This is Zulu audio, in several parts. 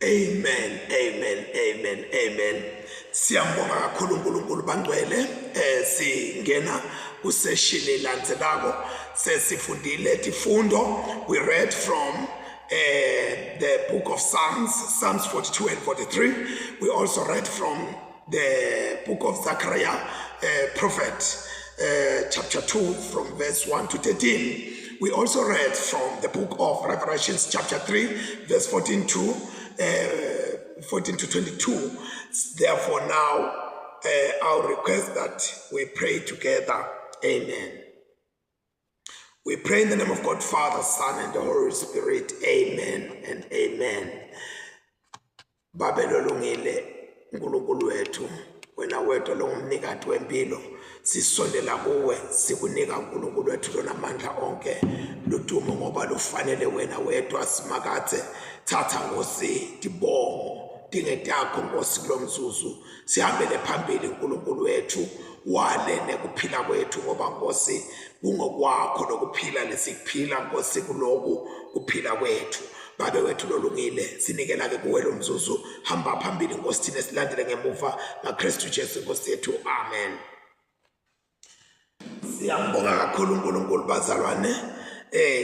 Amen, amen, amen, amen. Siyambonga kakhulu uNkulunkulu bangcwele. Singena kusession elandzelako. Sesifundile tifundo. We read from the book of Psalms 42 and 43. We also read from the book of Zechariah, prophet, chapter 2 from verse 1 to 13. We also read from the book of Revelations chapter 3 verse 14 to 22. Therefore now I'll request that we pray together. Amen. We pray in the name of God, Father, Son, and the Holy Spirit. Amen and amen. Babelo lungile uNkulunkulu wethu, wena wedwa longumnikati wempilo, sisondela kuwe, sikunika uNkulunkulu wethu lona amandla onke, ludumo ngoba lufanele wena wedwa. Simakathe thatha Nkosi tibongo dingetakho Nkosi kulomzuzu, sihambele phambili uNkulunkulu wethu, wale nekuphila kwethu ngoba Nkosi kungokwakho lokuphila lesikuphila Nkosi kuloku kuphila kwethu. Babe wethu lolungile, sinikela ke kuwe lo mzuzu, hamba phambili Nkosi, thina silandele ngemuva ngaKristu Jesu Nkosi yethu. Amen. Siyambonga kakhulu uNkulunkulu bazalwane.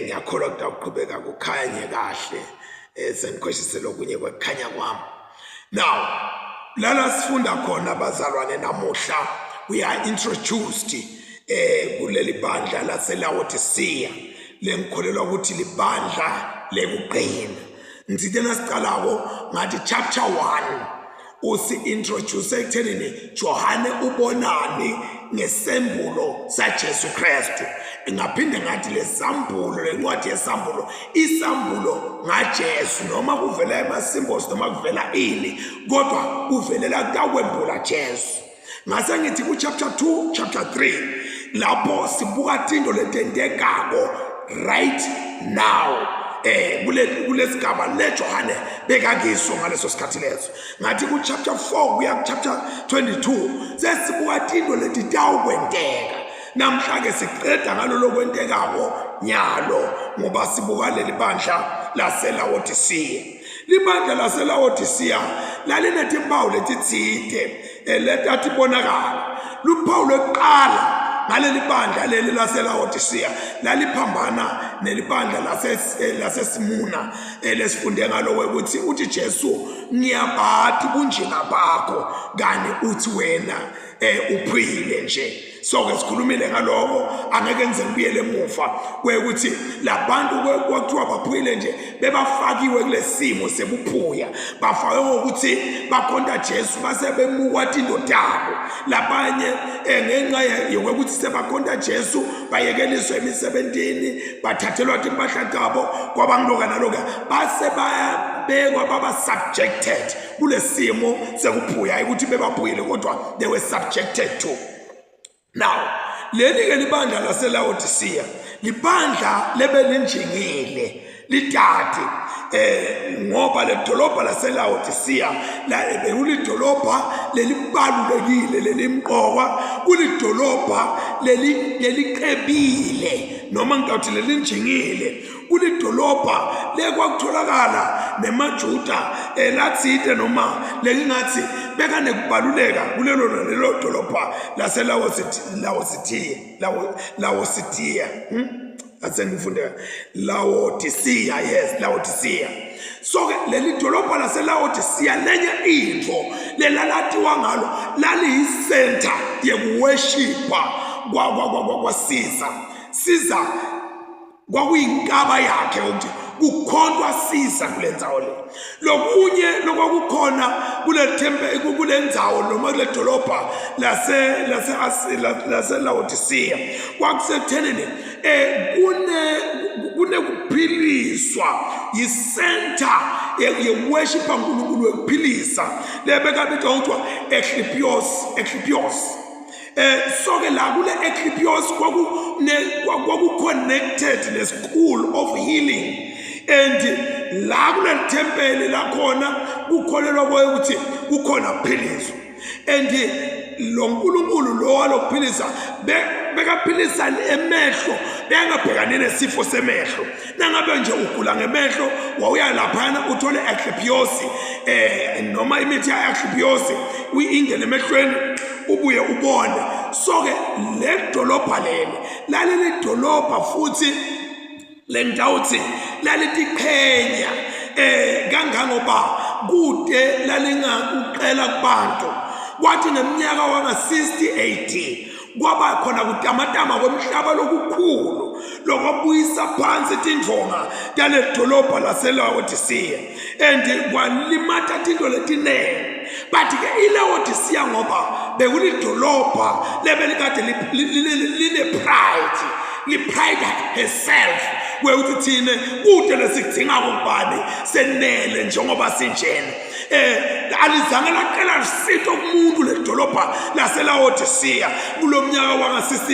Ngiyakholwa ukuthi akuqhubeka kukhanye kahle. Senikhoshisela okunye kwekukhanya kwami. Now, lana sifunda khona bazalwane namuhla, we are introduced kuleli bandla laseLaodicea. Lengikholelwa ukuthi libandla lekuqina. Ngithe nasiqalako ngathi chapter 1 usi introduce ekuthenini Johane ubonani ngesembulo saJesu Kristu. Ngaphinde ngathi lesambulo, lencwadi yesambulo, isambulo ngaJesu, noma kuvela ema-symbols noma kuvela ini, kodwa kuvelela kukwembula Jesu. Ngase ngithi ku chapter 2 chapter 3 lapho sibuka tinto letendekako right now kulesigaba leJohane bekakiso ngaleso sikhathi leso. Ngathi ku chapter 4 kuya ku chapter 22 sesibuka tinto letitawukwenteka. Namhla ke siqeda ngalolo kwentekako nyalo ngoba sibuka leli bandla laseLaodicea. Libandla laseLaodicea lalinetimpawu letitsite letatibonakala. Luphawu lokuqala ngaleli bandla leli laseLaodicea laliphambana nelibandla laseSmyrna lesifunde ngalo ukuthi uthi Jesu ngiyabathi bunjinga bakho kani uthi wena uphile nje. So ke sikhulumile ngaloko, angeke ngize ngibuyele emuva kwekuthi labantu kwakuthiwa baphile nje bebafakiwe kulesimo sebuphuya, bafakwe ngokuthi bakhonda Jesu base bemukwa indodabo. Labanye ngenxa yokuthi sebakhonda Jesu bayekeliswa emisebentini, bathathelwa impahla zabo kwabangiloka naloka, base bayabekwa baba subjected kulesimo sekuphuya ukuthi bebaphile kodwa they were subjected to. Now, leli ke libandla laseLaodicea, libandla lebelinjingile, litati ngoba le dolobha laseLaodicea ulidolobha lelibalulekile lelimqoka, ulidolobha leliqebile noma ngikathi lelinjingile, ulidolobha lekwakutholakala nemaJuda latsite noma lelingathi beka nekubaluleka kulelo lelo dolobha laseLaodicea. Asengifunda Laodicea, yes, Laodicea. So leli dolobha laseLaodicea lenye intfo lelalatiwa ngalo lali center yekuworshipa Caesar kwakuyinkaba yakhe ukuthi kukhondwa Caesar kulendzawo le. Lokunye lokwakukhona kule temple kulendzawo noma kule dolobha laseLaodicea kwakusethenini kunekuphiliswa yicenter yeworshipa uNkulunkulu wekuphilisa lebeka bitwa kuthiwa Eclipios. So ke la kule Eclipios kwaku-connected ne-school of healing, and la kule temple lakhona kukholelwa ukuthi kukhona philiso, and lo nkulunkulu lo walokuphilisa bekaphilisa emehlo bengabhekane nesifo semehlo. Nangabe nje ugula ngemehlo wawuya laphana uthole eclipiosis noma imithi ya eclipiosis uyingene emehlweni ubuye ubone. So ke le dolobha leli laleli dolobha futhi lengawuthi lalitiqhenya kangangoba kude lalingakuqela kubantu. Kwathi ngeminyaka wanga-60 AD kwaba khona kutamatama kwemhlaba lokukhulu lokubuyisa phansi tindvonga tale dolobha laseLaodicea and kwalimata tinto letinene. But ke iLaodicea ngoba bekulidolobha lebelikade line pride, li-pride herself wekuthi thine kude lesikudinga kubani senele njengoba sinjena. Alizange laqela lisitho kumuntu ledolobha laseLaodicea kulo mnyaka wanga-60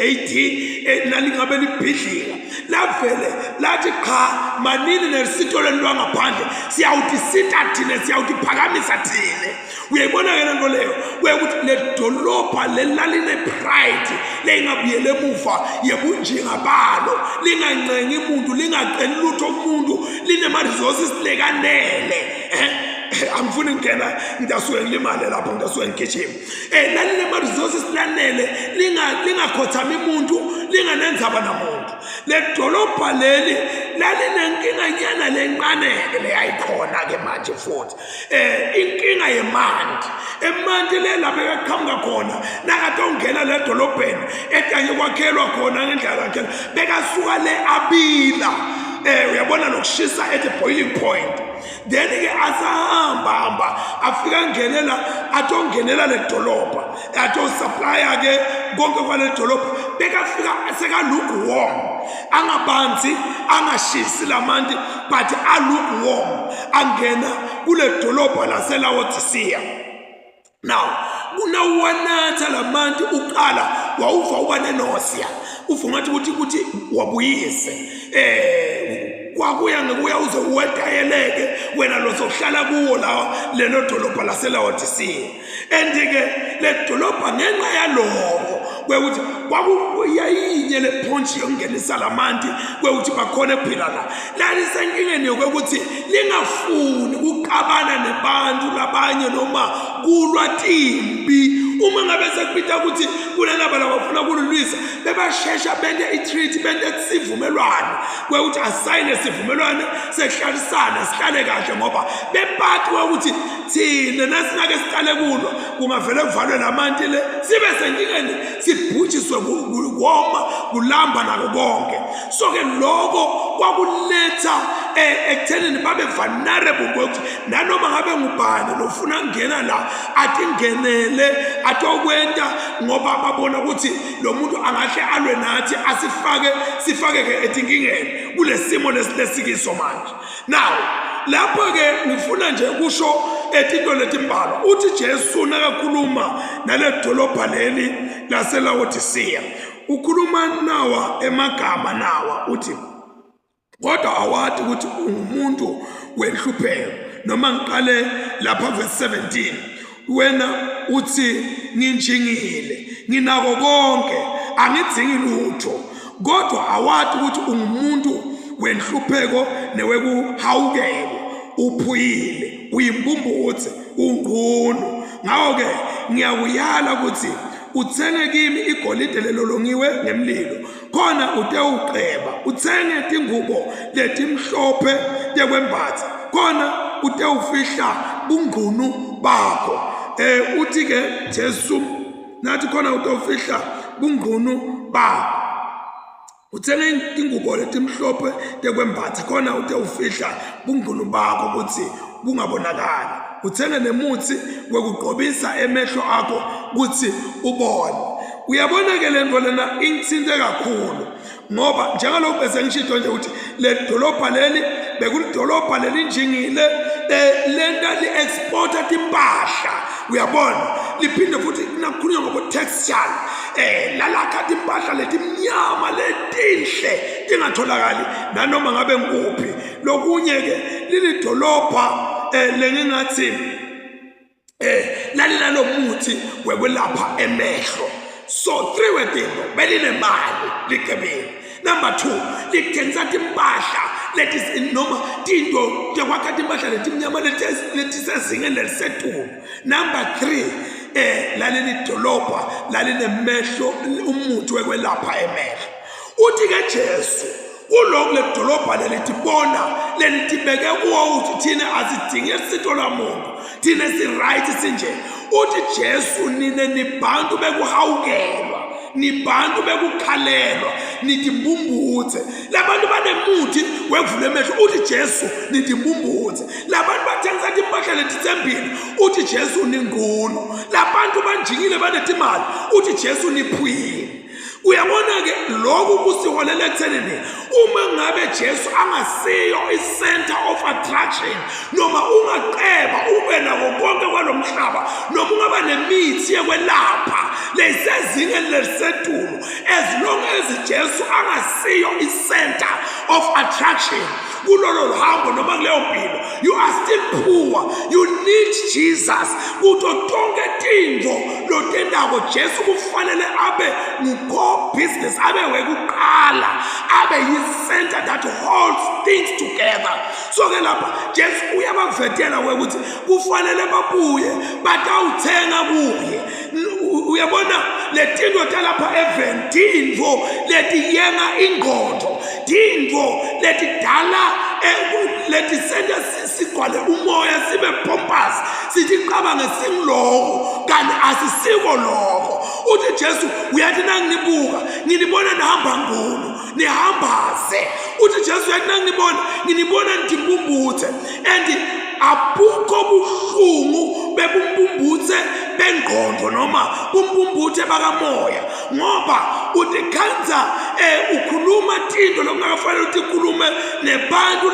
AD nalingabe libhidlika. Lavele lathi cha manini nesitho lenu lwangaphandle siyawuthi sitha thine siyawuthi thine. Uyayibona ke lento leyo wekuthi ledolobha lelaline pride lengabuyele emuva yebunjinga balo lingancengi umuntu lingaceli lutho kumuntu linema-resources lekanele. Angifuni ngena ngidasuke ngilimale lapho ngidasuke ngigijima. Lalinema-resources lanele lingakhothami umuntu linganenzaba namuntu. Le dolobha leli lalinenkinga lenqaneke leyayikhona-ke manje futhi inkinga yemandi. Emandi le lapho ekaqhamuka khona nakade ongena le dolobheni ekanye kwakhelwa khona ngendlela yakhela bekasuka le abila uyabona nokushisa at the boiling point. Then ke asahamba afika ngenela atongenela le dolobha atosupply ke konke kwale dolobha bekafika sekalukewarm angabanzi angashisi lamanti but alukewarm angena kule dolobha laseLaodicea. Now unawanatha lamanti uqala wawuva uba nenosia ufungathi ukuthi wabuyise kwakuya ngekuya uze uwetayeleke wena lozohlala kuwo la lelo dolobha laseLaodicea. And ke le dolobha ngenxa yaloko kwekuthi kwakuyayinye le ponchi yongenisa lamanti kwekuthi bakhona phila la lalisenkingeni yokuthi lingafuni ukuqabana nebantu labanye noma kulwa timbi. Uma ngabe sekubita ukuthi kunalaba labafuna kululwisa bebashesha bende i-treaty bende sivumelwano kwekuthi asayine sivumelwano sehlalisana sihlale kahle ngoba bebathi ukuthi thina nasingake siqale kulwa kungavele kuvalwe lamanti le sibe senkingeni sibhujiswe kuwoma kulamba nako konke. So ke lokho kwakuletha ekuthenini babe vulnerable kwekuthi nanoma ngabe ngubani lofuna ngena la athi ngenele atokwenta ngoba babona ukuthi lo muntu angahle alwe nathi sifake ke etinkingeni kulesimo lesisikiso manje. Now lapho ke ngifuna nje kusho etinto letimbalwa. Uthi Jesu nakakhuluma nale dolobha leli laseLaodicea ukhuluma nawa emagama nawa uthi kodwa awathi ukuthi ungumuntu wenhlupheko. Noma ngiqale lapha verse 17 wena uthi nginjingile nginako konke angidzingi lutho kodwa awathi ukuthi ungumuntu wenhlupheko newekuhawukela uphuyile uyimbumbuthi ungqunu. Ngakho-ke ngiyakuyala ukuthi uthenge kimi igolide lelolongiwe ngemlilo khona utewuqeba uthenge tingubo letimhlophe tekwembatha khona utewufihla bungqunu bakho. Uthi ke Jesu nathi khona utewufihla bungqunu bakho uthenge ingubo letimhlophe tekwembatha khona utewufihla bungqunu bakho ukuthi bungabonakali. Uthenge nemuthi wekugqobisa emehlo akho ukuthi ubone. Uyabona ke lento lena intsinte kakhulu ngoba njengalokho bese ngishito nje ukuthi le dolobha leli bekulidolobha lelinjingile lenta li-exporta timpahla. Uyabona liphinde futhi nakukhulunywa ngobo-textile lalakha timpahla letimnyama letinhle tingatholakali nanoma ngabe ngikuphi. Lokunye ke lilidolobha lengingathi lalela lo muthi wekwelapha emehlo. So 3 wedingo belinemali ligebeni. Number 2, lithengisa timpahla leti noma tinto tekwakha timpahla letimnyama letisezingeni lelisetulu. Number 3, laleli dolobha lalinemehlo umuthi wekwelapha emehlo. Uthi ke Jesu kuloko le dolobha lelitibona lelitibeke kuwo ukuthi thina asidingi isito lamuntu, thina si-right sinje. Uthi Jesu nine nibantu bekuhawukelwa, nibantu bekukhalelwa, nitimbumbutse. Labantu banemuthi wevula emehlo, uthi Jesu nitimbumbutse. Labantu bathengisa timpahla letitsembili, uthi Jesu ningunu. Labantu banjingile banetimali, uthi Jesu niphwile. Uyabona ke lokhu kusiholela ekuthenini uma ngabe Jesu angasiyo i-center of attraction, noma ungaqeba ube nako konke kwalomhlaba, noma ungaba nemithi yekwelapha lesezingeni lelisetulu, as long as Jesu angasiyo i-center of attraction kulolo hambo noma kuleyo mpilo, you are still poor. You need Jesus. Kuto tonke tinto lotendako Jesu kufanele abe ngukho business, abe wekuqala, abe yi-center that holds things together. So ke lapha Jesu uyabavetela wekuthi kufanele babuye batawuthenga kuye. Uyabona letinto talapha even tintfo letiyenga ingqondo, tintfo letidala letisenta sigcwale umoya sibe pompous, sithi qabange singiloko kanti asisiko lokho. Uthi Jesu uyathi nangibuka nginibona nihamba ngunu nihambaze. Uthi Jesu uyathi nangibona nginibona nidimbumbuthe, and abukho buhlungu bebumbumbuthe bengqondo noma bumbumbuthe bakamoya, ngoba utikhanza ukhuluma tinto lokungakafanele ukuthi ukhulume nebantu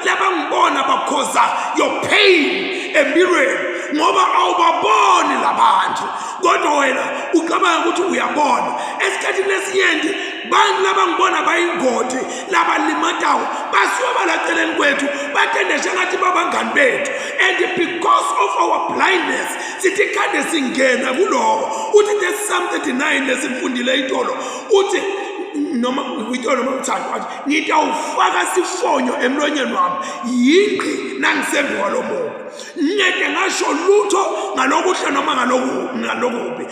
labangibona bakhoza your pain empilweni, ngoba awubaboni labantu kodwa wena ucabanga ukuthi uyabona. Esikhathini esinyenti bantu labangibona bayingoti labalimatayo basuka balaceleni kwethu batendesha ngathi babangani bethu, and because of our blindness sithi khande singena kuloko. Uthi there's Psalm 39 lesimfundile itolo, uthi noma uyitolo noma uthando wathi ngitawufaka sifonyo emlonyeni wami yingqi nangisembi kwalomuntu, ngeke ngasho lutho ngalokuhle noma ngalokubi,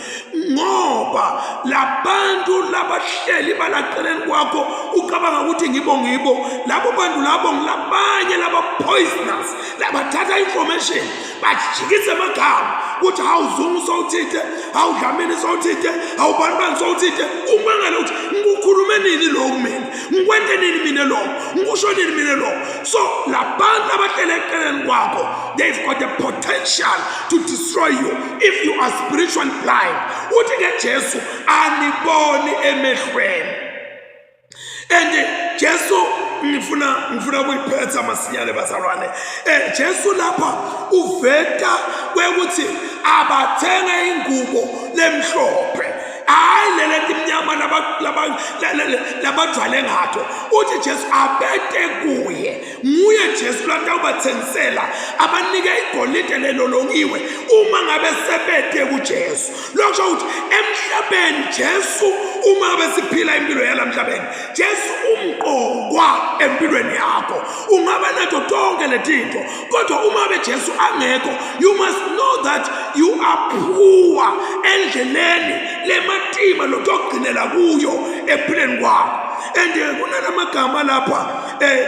ngoba labantu labahleli balaceleni kwakho ucabanga ukuthi ngibo labo bantu labo ngilabanye laba poisonous labathatha information bajikise amagama ukuthi awuzungu sowuthithe, awudlamini sowuthithe, awubanibani sowuthithe. Umangala ukuthi ngikukhulume nini lo mina, ngikwente nini mina lo, ngikusho nini mina lo. So labantu abahlele eceleni kwakho, they've got the potential to destroy you if you are spiritually blind. Uthi ke Jesu aniboni emehlweni, and Jesu ngifuna ukuyiphetha masinyane bazalwane. Jesu lapha uveta kwekuthi abathenga ingubo lemhlophe, hayi lele timnyama labadwale ngato. Uthi Jesu abete kuye, nguye Jesu latawubathengisela abanike igolide lelolongiwe uma ngabe sebete kuJesu. Lokho ukuthi emhlabeni Jesu uma ngabe siphila impilo yalamhlabeni, Jesu umqokwa empilweni yakho. Ungaba nato tonke letinto kodwa uma ngabe Jesu angekho, you must know that you are poor endleleni lematima lotogcinela kuyo empilweni kwakho. And kunamagama lapha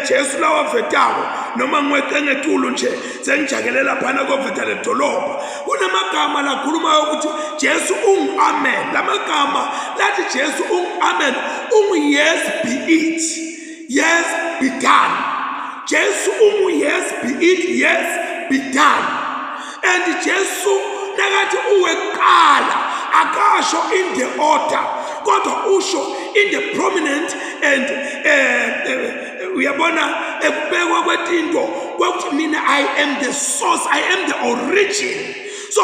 Jesu lawa vetako noma ngweke ngetulu nje sengijakelela phana koveta le dolobha. Kunamagama la khuluma ukuthi Jesu amen. Lamagama lathi Jesu amen yes be it, yes be done. Jesu yes be it, yes be done. And Jesu nakathi uwekala akasho in the order kodwa usho in the prominent and uyabona ekubekwa kwetinto ukuthi mina I am the source, I am the origin. So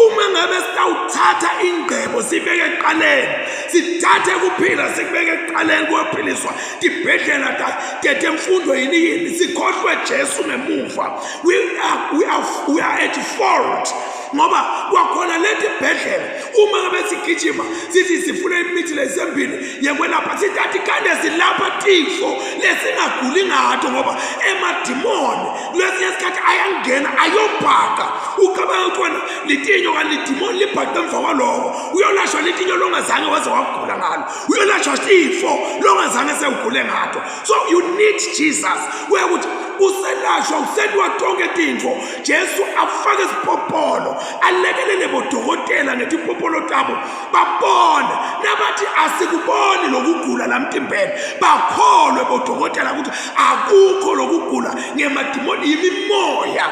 uma ngabe sitawuthatha ingcebo sibeke eqaleni sithathe kuphila sikubeke eqaleni kophiliswa tibhedlela temfundo yini sikhohlwe Jesu ngemuva we are at fault ngoba kwakhona leti bhedlela uma ngabe sigijima sithi sifuna imithi lesembili yekwelapha sithi kande silapha tifo lesingaguli ngato ngoba emadimoni lesinye isikhathi ayangena ayobhaka ucabanga ukuthi wena litinyo kalidimoni libhaqe emva kwaloko uyolashwa litinyo longazange waze wagula ngalo uyolashwa tifo longazange sewugule ngato. So you need Jesus where ukuthi uselashwa usedwa tonke tintfo Jesu afake isipopolo alekelele bodokotela netipopolo tabo babone nabathi asikuboni lokugula lamtimbeni bakholwe bodokotela ukuthi akukho lokugula ngemadimoni imimoya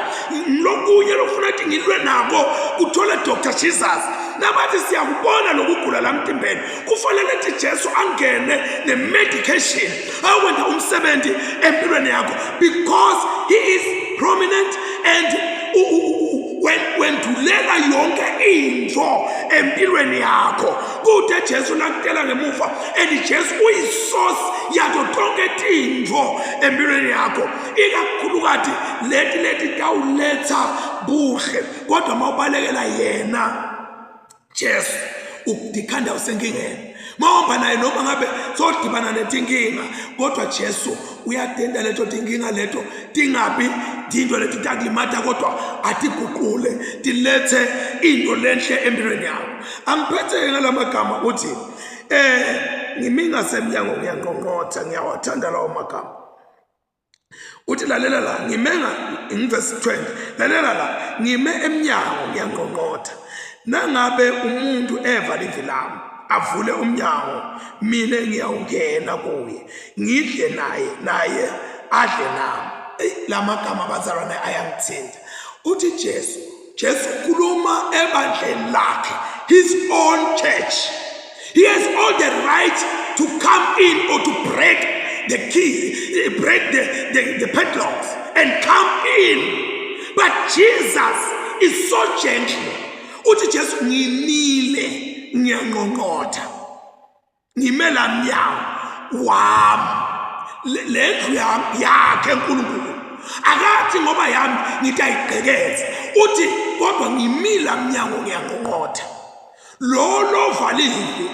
lokunye lofuna ukuthi ngilwe nako uthola Dr. Jesus nabathi siyakubona lokugula lamtimbeni kufanele ukuthi Jesu angene ne-medication awenza umsebenzi empilweni yakho because he is prominent and when tulela yonke into empilweni yakho kude Jesu nakutela ngemuva and Jesu uyisource yato tonke tintfo empilweni yakho ikakhulukazi leti tawuletha buhle kodwa mawubalekela yena Jesu ukudikhanda usenkingeni mawuhamba naye noma ngabe sodibana netinkinga kodwa Jesu uyatenda leto tinkinga leto tingabi dinto leti takulimata kodwa atiguqule tilethe into lenhle empilweni yakho. Angiphethe ngalamagama uthi ngiminga semnyango ngiyangqongqotha ngiyawathanda lawo magama uthi lalela la ngimenga in verse 20 lalela la ngime emnyango ngiyangqongqotha nangabe umuntu eva livilami avule umnyango mina ngiyawungena kuye ngidle naye adle nami. Lamagama bazalwane ayangithinta uthi Jesu khuluma ebandleni lakhe his own church. He has all the right to come in or to break the key, break the padlocks and come in, but Jesus is so gentle uthi Jesu ngimile ngiyangqongqotha ngimela mnyango wami lendlu yakhe uNkulunkulu akathi ngoba yami ngitayigqekeza uthi kodwa ngimila mnyango ngiyangqongqotha lo valile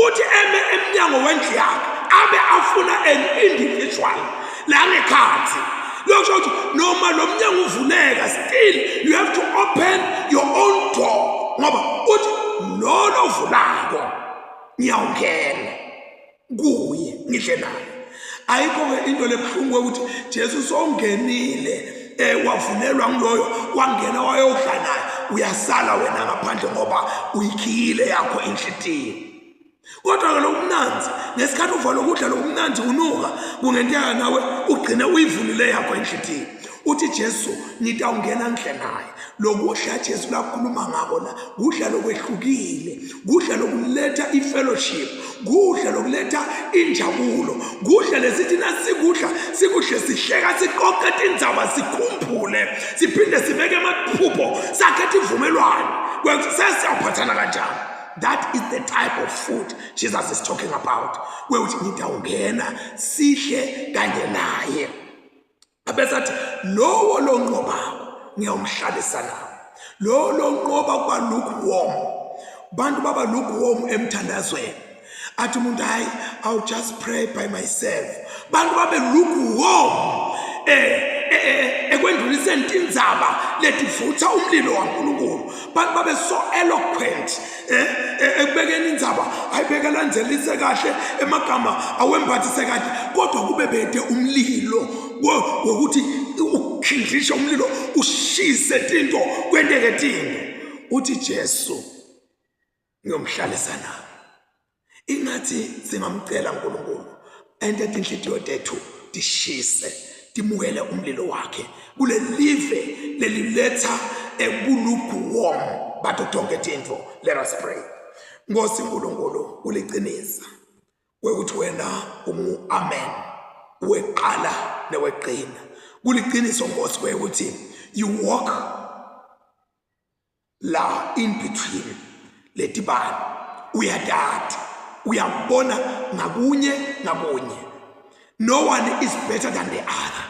uthi emnyango wendlu yakhe abe afuna an individual la ngekhathi lokho ukuthi noma lo mnyango uvuleka still you have to open your own door ngoba uthi lo vulako ngiyawungena kuye ngihle naye ayikho into lebhlungu ukuthi Jesu songenile wavunelwa ngiloyo wangena wayodla naye uyasala wena ngaphandle ngoba uyikhile yakho inhliziyo kodwa ke lokumnanzi ngesikhathi uvala ukudla lokumnanzi unuka kungenteka nawe ugcine uyivunile yakho inhliziyo uthi Jesu nitawungena ngihle naye lokudla Jesu lakhuluma ngako la kudla lokwehlukile kudla lokuletha ifellowship kudla lokuletha injabulo kudla lesithi nasikudla sikuhle sihleka siqoqe indzaba sikhumbule siphinde sibeke amaphupho sakhetha ivumelwano sesiyaphathana kanjani. That is the type of food Jesus is talking about where nitawungena sihle kanye naye abesathi lowo lonqobako ngiyawumhlalisa nawo lo lonqoba kuba lukewarm bantu baba lukewarm emthandazweni athi umuntu hayi I'll just pray by myself bantu babe lukewarm ekwendluliseni indzaba letivutha umlilo waNkulunkulu bantu babe so eloquent ekubekeni indzaba ayibekalandzelise kahle emagama awembathise kahle kodwa kube bethe umlilo wokuthi ukhindisha umlilo ushise into kwenteke tinto uthi Jesu ngiyomhlalisa nawo ingathi singamcela uNkulunkulu ente inhliziyo tethu tishise timukele umlilo wakhe kule live leliletha ebulukuwom batho tonke tinto. Let us pray. Nkosi uNkulunkulu uliqinisa wekuthi wena amen weqala neweqina kuliqiniso Nkosi wekuthi you walk la in between letibani uyatata uyabona ngakunye. No one is better than the other.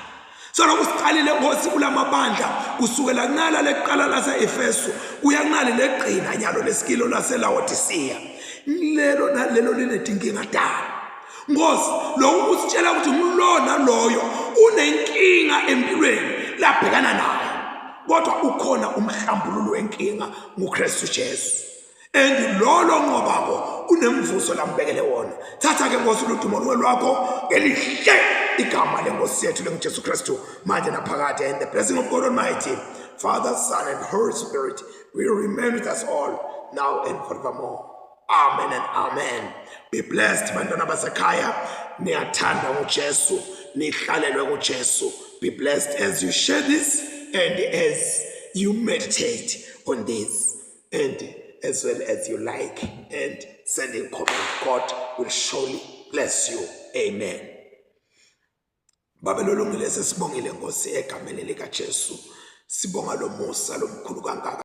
So lokusiqalile Nkosi kulamabandla kusukela kunala leqala lase Efeso kuya kunale leqina nyalo lesikilo lase Laodicea lelo linedinkinga dala. Nkosi lo usitshela ukuthi umlona loyo unenkinga empilweni labhekana nayo kodwa ukhona umhlambululo wenkinga nguKristu Jesu. And lolo ngobako unemvuso lambekele wona. Thatha ke Nkosi udumo lwakho ngelihle igama lenkosi yethu lenguJesu Kristu manje naphakade. And the blessing of God Almighty, Father, Son, and Holy Spirit will remain with us all now and forevermore. Amen and amen. Be blessed, bantwana basekhaya. Niyathanda nguJesu, nihlalelwe nguJesu. Be blessed as you share this and as you meditate on this, and as well as you like and send a comment. God will surely bless you. Amen. Babelolungile sesibongile Nkosi egameni likaJesu. Sibonga lo musa lomkhulu kangaka.